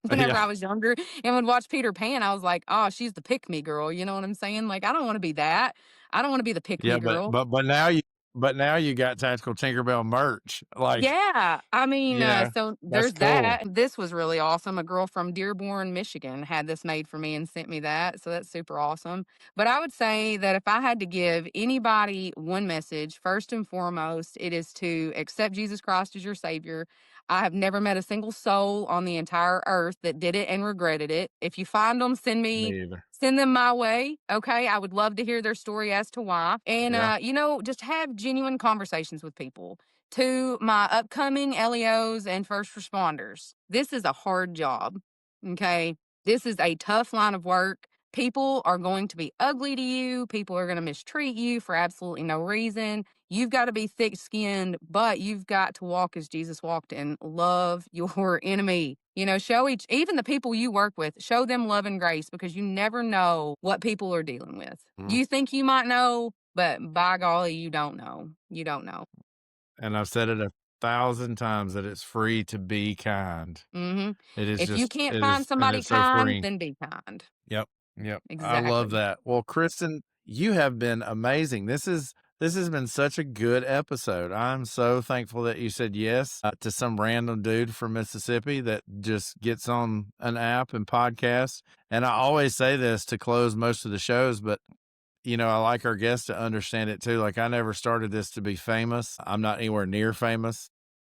whenever Yeah. I was younger and would watch Peter Pan. I was like, oh, she's the pick me girl. You know what I'm saying? Like, I don't want to be that. I don't want to be the pick me Yeah, girl. but now you got Tactical Tinkerbell merch. Like, Yeah, I mean, yeah, so that's there's cool. that. This was really awesome. A girl from Dearborn, Michigan had this made for me and sent me that. So that's super awesome. But I would say that if I had to give anybody one message, first and foremost, it is to accept Jesus Christ as your savior. I have never met a single soul on the entire earth that did it and regretted it. If you find them, Me either. send them my way. Okay. I would love to hear their story as to why. And, Yeah. just have genuine conversations with people. To my upcoming LEOs and first responders, this is a hard job. Okay. This is a tough line of work. People are going to be ugly to you. People are going to mistreat you for absolutely no reason. You've got to be thick skinned, but you've got to walk as Jesus walked and love your enemy. Even the people you work with, show them love and grace because you never know what people are dealing with. Mhm. You think you might know, but by golly, you don't know. You don't know. And I've said it 1,000 times that it's free to be kind. Hmm. It is If you just, can't it find is, and somebody it's so kind, freeing. then be kind. Yep. Yep. I love Exactly. that. Well, Kristen, you have been amazing. This has been such a good episode. I'm so thankful that you said yes to some random dude from Mississippi that just gets on an app and podcasts. And I always say this to close most of the shows, but I like our guests to understand it too. Like, I never started this to be famous. I'm not anywhere near famous.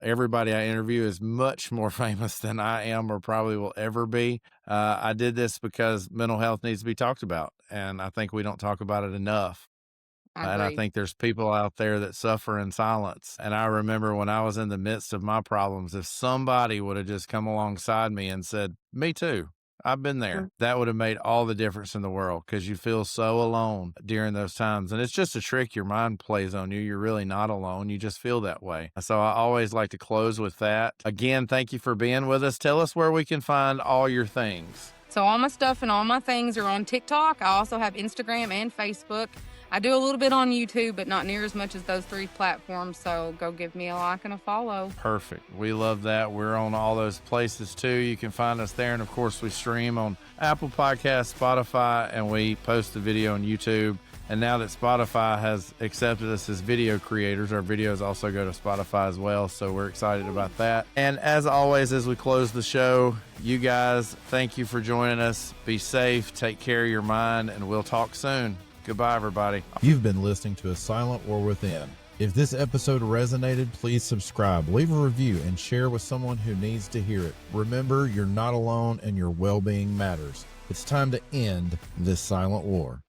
Everybody I interview is much more famous than I am or probably will ever be. I did this because mental health needs to be talked about, and I think we don't talk about it enough. I And I agree. think there's people out there that suffer in silence. And I remember when I was in the midst of my problems, if somebody would have just come alongside me and said, "Me too, I've been there," that would have made all the difference in the world because you feel so alone during those times. And it's just a trick your mind plays on you. You're really not alone. You just feel that way. So I always like to close with that. Again, thank you for being with us. Tell us where we can find all your things. So all my stuff and all my things are on TikTok. I also have Instagram and Facebook. I do a little bit on YouTube, but not near as much as those three platforms. So go give me a like and a follow. Perfect. We love that. We're on all those places too. You can find us there. And of course, we stream on Apple Podcasts, Spotify, and we post the video on YouTube. And now that Spotify has accepted us as video creators, our videos also go to Spotify as well. So we're excited about that. And as always, as we close the show, you guys, thank you for joining us. Be safe, take care of your mind, and we'll talk soon. Goodbye, everybody. You've been listening to A Silent War Within. If this episode resonated, please subscribe, leave a review, and share with someone who needs to hear it. Remember, you're not alone and your well-being matters. It's time to end this silent war.